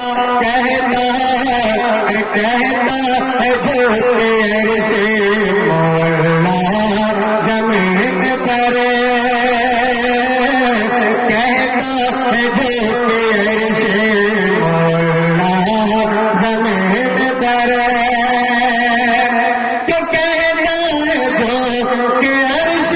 کہتا ہے جو تیرے سے مولا زمین پر کہتا ہے جو تیرے سے مولا زمین پر کہ کہتا ہے جو کہ عرش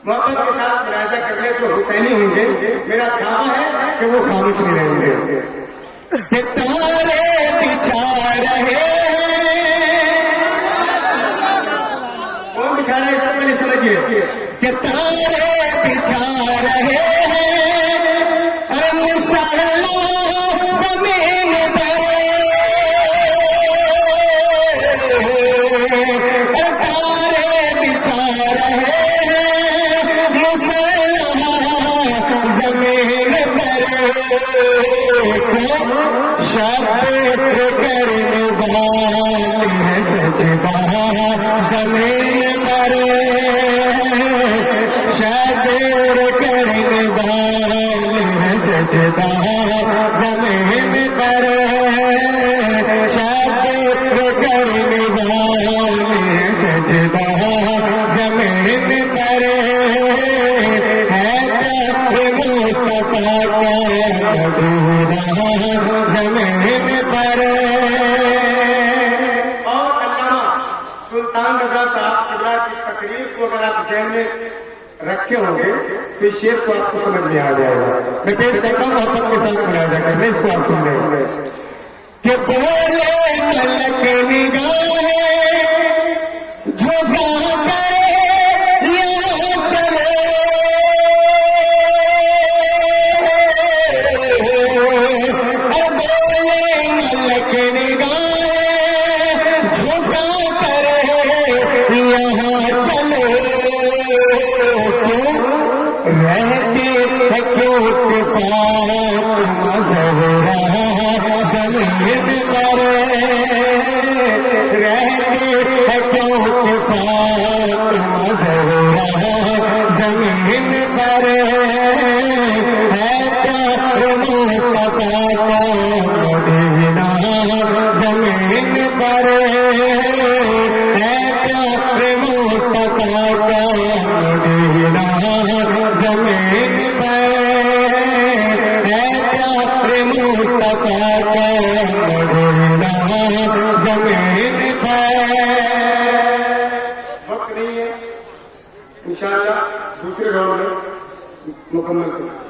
محبت کے ساتھ ملاحظہ کر لے تو حسینی ہوں گے. میرا دعویٰ ہے کہ وہ خاموش نہیں رہیں گے. ستارے بچھا رہے کون بچھا رہا ہے اس کو پہلے سمجھیے. ستارے بچھا رہے اور مصالحہ زمین پر ستارے بچھا رہے شبیر کرنے والے ہیں سجدہ زمین پر شبیر کرنے والے ہیں سجدہ زمین پر شبیر کرنے والے ہیں سجدہ زمین پر ہے تب مصطفیٰ کا مدینہ زمین پر. اور علامہ سلطان رضا صاحب قبلہ کی تقریر کو اگر آپ ذہن میں رکھے ہوں گے تو اس شعر کو آپ کو سمجھ میں آ جائے گا. میں پیش کرتا ہوں محبت کے ساتھ ملاحظہ کرنے اس کو آپ سن رہے ہوں کہ بولے ملک نگاہیں جھکا کرے یہاں چلے بولے ملک نگاہیں جھکا کرے یہاں چلے رہتے ہیں کیوں اتفاق مظہرہ زمین پر رہتے ہیں کیوں اتفاق مظہرہ زمین پر ہے پیار مصطفیٰ کا مدینہ زمین پر ہے پیار مصطفیٰ کا مدینہ زمین پر ہے پیار مصطفیٰ کا مدینہ زمین پر. وقت نہیں ہے انشاءاللہ دوسرے راؤنڈ میں مکمل کریں.